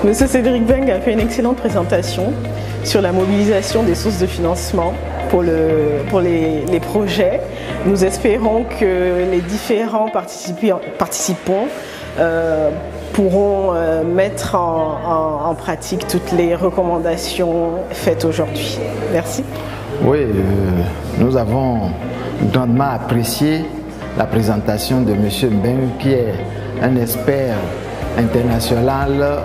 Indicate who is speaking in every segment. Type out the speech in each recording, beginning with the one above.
Speaker 1: Monsieur Cédric Beng a fait une excellente présentation sur la mobilisation des sources de financement pour les projets. Nous espérons que les différents participants pourront mettre en pratique toutes les recommandations faites aujourd'hui. Merci.
Speaker 2: Oui, nous avons grandement apprécié la présentation de M. Beng, qui est un expert international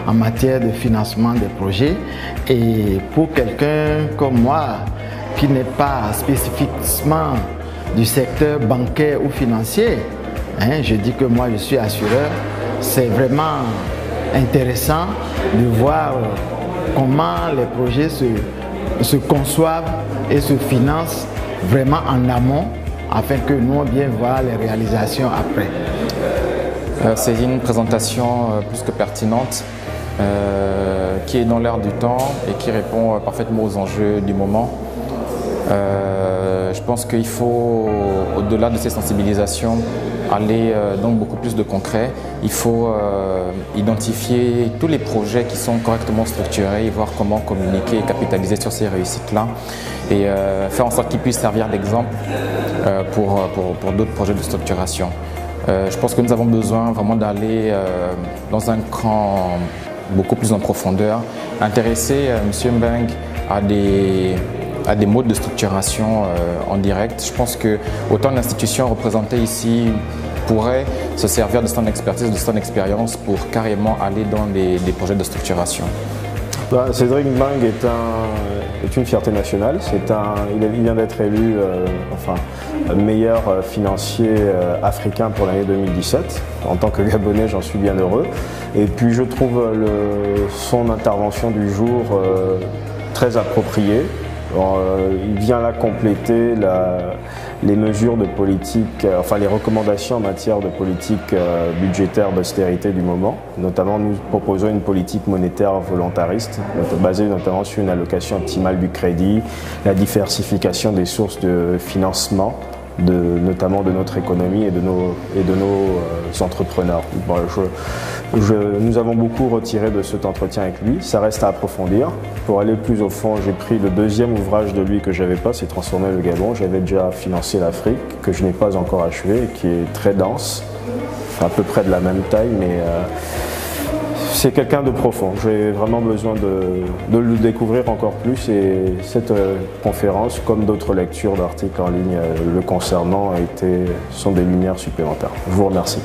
Speaker 2: en matière de financement des projets. Et pour quelqu'un comme moi, qui n'est pas spécifiquement du secteur bancaire ou financier, je dis que moi je suis assureur, c'est vraiment intéressant de voir comment les projets se conçoivent et se financent vraiment en amont, afin que nous puissions bien voir les réalisations après.
Speaker 3: C'est une présentation plus que pertinente, qui est dans l'air du temps et qui répond parfaitement aux enjeux du moment. Je pense qu'il faut, au-delà de ces sensibilisations, aller dans beaucoup plus de concret. Il faut identifier tous les projets qui sont correctement structurés et voir comment communiquer et capitaliser sur ces réussites-là et faire en sorte qu'ils puissent servir d'exemple pour d'autres projets de structuration. Je pense que nous avons besoin vraiment d'aller dans un cran beaucoup plus en profondeur, intéresser M. Beng à des modes de structuration en direct. Je pense que autant l'institution représentée ici pourrait se servir de son expertise, de son expérience pour carrément aller dans des projets de structuration.
Speaker 4: Cédric Beng est une fierté nationale. Il vient d'être élu meilleur financier africain pour l'année 2017. En tant que Gabonais, j'en suis bien heureux. Et puis je trouve son intervention du jour très appropriée. Il vient là compléter les mesures de politique, les recommandations en matière de politique budgétaire d'austérité du moment. Notamment, nous proposons une politique monétaire volontariste, basée notamment sur une allocation optimale du crédit, la diversification des sources de financement, notamment de notre économie et de nos entrepreneurs. Bon, nous avons beaucoup retiré de cet entretien avec lui. Ça reste à approfondir. Pour aller plus au fond, j'ai pris le deuxième ouvrage de lui que je n'avais pas, c'est Transformer le Gabon. J'avais déjà financé l'Afrique, que je n'ai pas encore achevé, et qui est très dense, à peu près de la même taille, mais c'est quelqu'un de profond. J'ai vraiment besoin de le découvrir encore plus, et cette conférence, comme d'autres lectures d'articles en ligne le concernant, sont des lumières supplémentaires. Je vous remercie.